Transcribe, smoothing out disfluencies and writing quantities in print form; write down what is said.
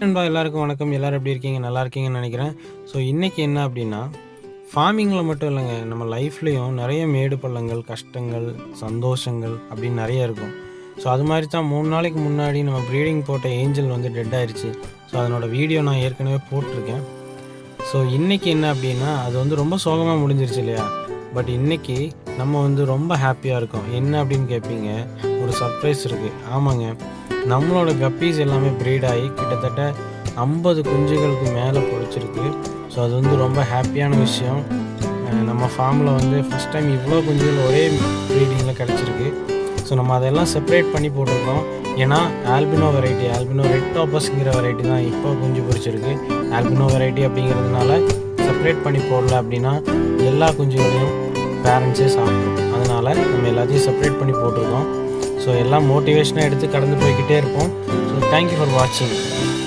நண்பா எல்லாருக்கும் வணக்கம். எல்லாரும் எப்படி இருக்கீங்க? நல்லா இருக்கீங்கன்னு நினைக்கிறேன். ஸோ இன்றைக்கி என்ன அப்படின்னா, ஃபார்மிங்கில் மட்டும் இல்லைங்க, நம்ம லைஃப்லேயும் நிறைய மேடு பள்ளங்கள், கஷ்டங்கள், சந்தோஷங்கள் அப்படின்னு நிறைய இருக்கும். ஸோ அது மாதிரி தான் 3 நாளைக்கு முன்னாடி நம்ம ப்ரீடிங் போட்ட ஏஞ்சல் வந்து டெட் ஆயிடுச்சு. ஸோ அதனோட வீடியோ நான் ஏற்கனவே போட்டிருக்கேன். ஸோ இன்றைக்கி என்ன அப்படின்னா, அது வந்து ரொம்ப சோகமாக முடிஞ்சிருச்சு இல்லையா? பட் இன்றைக்கி நம்ம வந்து ரொம்ப ஹாப்பியாக இருக்கோம். என்ன அப்படின்னு கேட்பீங்க, ஒரு சர்ப்ரைஸ் இருக்குது. ஆமாங்க, நம்மளோட கப்பீஸ் எல்லாமே ப்ரீட் ஆகி கிட்டத்தட்ட 50 குஞ்சுகளுக்கு மேலே பொரிச்சிருக்கு. ஸோ அது வந்து ரொம்ப ஹாப்பியான விஷயம். நம்ம ஃபார்மில் வந்து ஃபஸ்ட் டைம் இவ்வளோ குஞ்சுகள் ஒரே ப்ரீடிங்கில் கிடச்சிருக்கு. ஸோ நம்ம அதெல்லாம் செப்பரேட் பண்ணி போட்டிருக்கோம். ஏன்னா ஆல்பினோ ரெட் டாப்பஸ்ங்கிற வெரைட்டி தான் இப்போ குஞ்சு பொரிச்சிருக்கு. ஆல்பினோ வெரைட்டி அப்படிங்கிறதுனால செப்பரேட் பண்ணி போடல அப்படின்னா எல்லா குஞ்சுகளையும் பேரண்ட்ஸே சாப்பிடும். அதனால் நம்ம எல்லாத்தையும் செப்பரேட் பண்ணி போட்டிருக்கோம். ஸோ எல்லாம் மோட்டிவேஷனாக எடுத்து கடந்து போய்கிட்டே இருப்போம். ஸோ தேங்க்யூ ஃபார் வாட்சிங்.